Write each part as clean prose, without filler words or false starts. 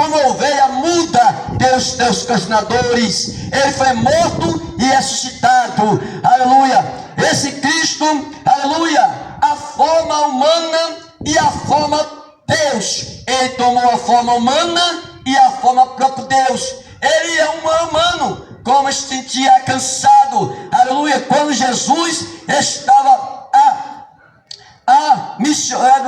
como a ovelha muda pelos teus castinadores. Ele foi morto e ressuscitado. Aleluia. Esse Cristo, aleluia, a forma humana e a forma Deus. Ele tomou a forma humana e a forma próprio Deus. Ele é um humano, como se sentia cansado. Aleluia. Quando Jesus estava a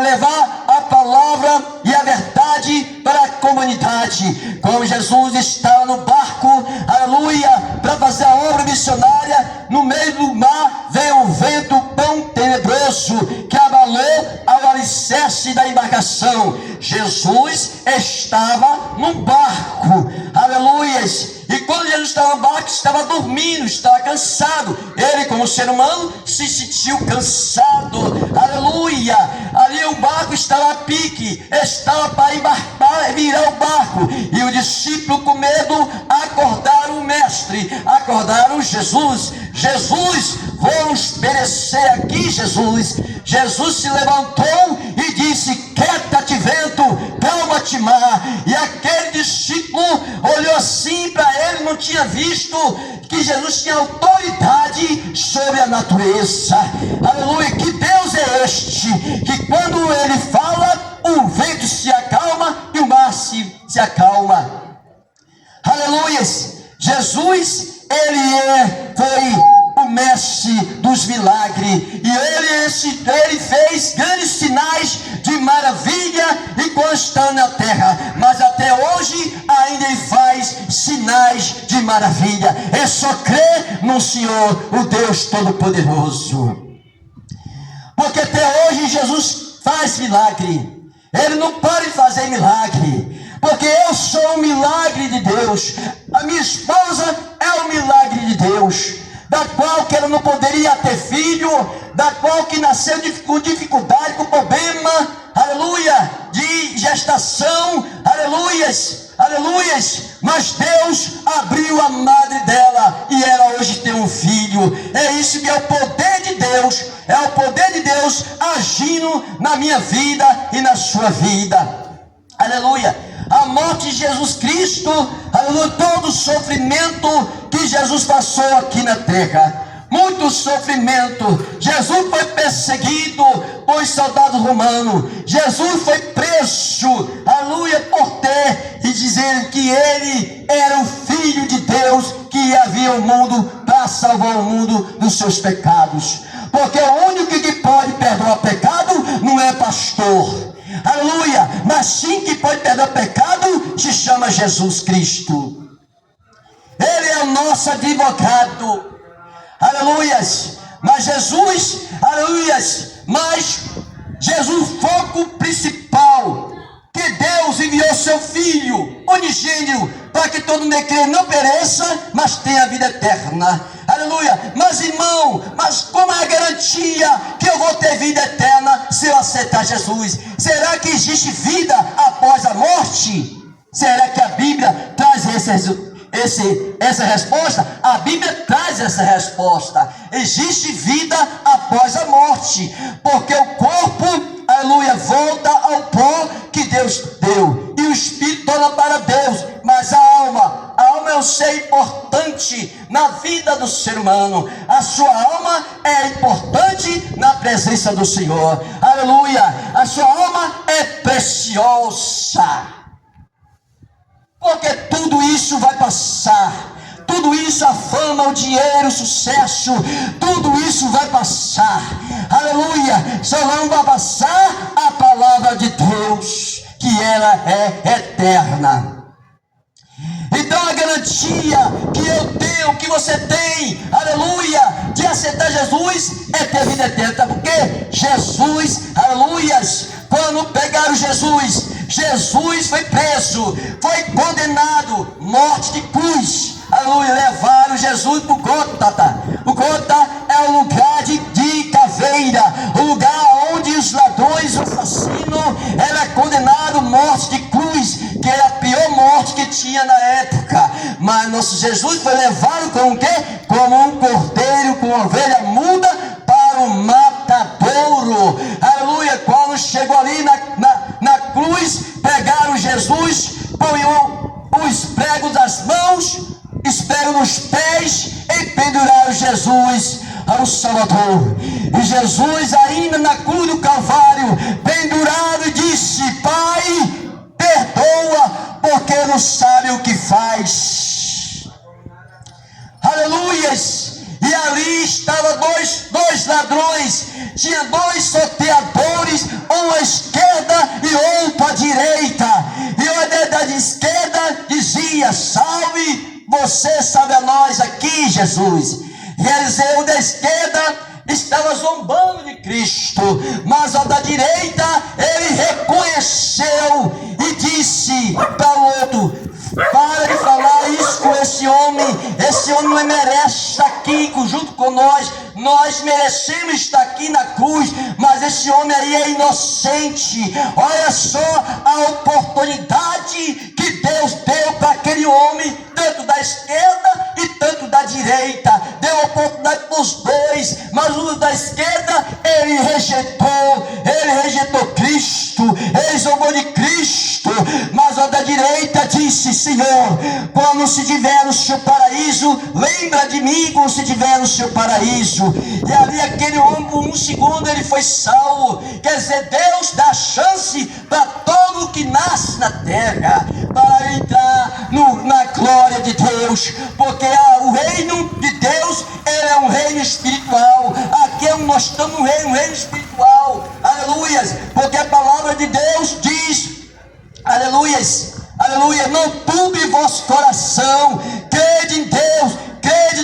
levar a palavra e a verdade para a comunidade. Como Jesus estava no barco, aleluia, para fazer a obra missionária, no meio do mar veio um vento tão tenebroso que abalou ao alicerce da embarcação. Jesus estava no barco, aleluia. E quando Jesus estava no barco, estava dormindo, estava cansado. Ele, como ser humano, se sentiu cansado. Aleluia. Ali o barco estava a pique, estava para embarcar, virar o barco. E o discípulo, com medo, acordaram o mestre, acordaram Jesus. Jesus, vamos perecer aqui, Jesus. Jesus se levantou e disse: quieta-te, vento, calma-te, mar. E aquele discípulo olhou assim para ele, não tinha visto que Jesus tinha autoridade sobre a natureza. Aleluia. Que Deus é este, que quando ele fala, o vento se acalma e o mar se acalma. Aleluia. Jesus, ele foi o mestre dos milagres, e ele fez grandes sinais de maravilha e constando na terra, mas até hoje ainda ele faz sinais de maravilha. É só crer no Senhor, o Deus Todo-Poderoso, porque até hoje Jesus faz milagre. Ele não pode fazer milagre, porque eu sou um milagre de Deus. A minha esposa é um milagre de Deus, da qual que ela não poderia ter filho, da qual que nasceu com dificuldade, com problema, aleluia, de gestação, aleluias, aleluias, mas Deus abriu a madre dela, e ela hoje tem um filho. É isso que é o poder de Deus, é o poder de Deus agindo na minha vida e na sua vida. Aleluia. A morte de Jesus Cristo, aleluia, todo o sofrimento que Jesus passou aqui na terra, muito sofrimento. Jesus foi perseguido por soldados romanos. Jesus foi preso, aleluia, por ter e dizer que ele era o Filho de Deus, que ia vir ao mundo para salvar o mundo dos seus pecados. Porque o único que pode perdoar pecado não é pastor, aleluia, mas sim que pode perdoar pecado se chama Jesus Cristo. Ele é o nosso advogado, aleluias. Mas Jesus, aleluias, mas Jesus, o foco principal, que Deus enviou seu Filho unigênito, para que todo mundo crê não pereça, mas tenha vida eterna. Aleluia. Mas irmão, mas como é a garantia que eu vou ter vida eterna se eu aceitar Jesus? Será que existe vida após a morte? Será que a Bíblia traz essa resposta? A Bíblia traz essa resposta. Existe vida após a morte, porque o corpo, aleluia, volta ao pó que Deus deu, e o Espírito torna para Deus. Mas a alma é um ser importante na vida do ser humano. A sua alma é importante na presença do Senhor. Aleluia. A sua alma é preciosa, porque tudo isso vai passar. Tudo isso, a fama, o dinheiro, o sucesso, tudo isso vai passar. Aleluia. Só não vai passar a palavra de Deus, que ela é eterna. Então a garantia que eu tenho, que você tem, aleluia, de aceitar Jesus é ter vida eterna. Porque Jesus, aleluia, quando pegaram Jesus foi preso, foi condenado, morte de cruz. Aleluia, levaram Jesus para o Gólgota. O Gólgota é o lugar de caveira, o lugar onde os ladrões, o assassino, era condenado, morte de cruz, que era a pior morte que tinha na época. Mas nosso Jesus foi levado como o quê? Como um cordeiro, com uma ovelha muda para o matadouro. Aleluia. Quando chegou ali na cruz, pegaram Jesus põe os pregos das mãos, os pregos nos pés e penduraram Jesus ao Salvador. E Jesus, ainda na cruz do Calvário, pendurado, disse: Pai, perdoa, porque não sabe o que faz. Aleluias! E ali estavam dois ladrões, tinha dois sorteadores, um à esquerda e outro à direita. E o da esquerda dizia: salve, você salve a nós aqui, Jesus. E Eliseu da esquerda estava zombando de Cristo, mas o da direita ele reconheceu e disse para o outro: para de falar isso com esse homem não merece estar aqui junto com nós merecemos estar aqui na cruz, mas esse homem aí é inocente. Olha só a oportunidade que Deus deu para aquele homem, tanto da esquerda e tanto da direita, deu oportunidade para os dois, mas o da esquerda ele rejeitou Cristo, ele zombou de Cristo, mas o da direita disse: Senhor, quando se tiver no seu paraíso, lembra de mim quando se tiver no seu paraíso. E ali aquele homem, por um segundo, ele foi salvo. Quer dizer, Deus dá chance para todo que nasce na terra para entrar na glória de Deus, porque o reino de Deus ele é um reino espiritual. Aqui nós estamos no reino espiritual, aleluias, porque a palavra de Deus diz, aleluias, aleluia: não turbe vosso coração, crede em Deus, crede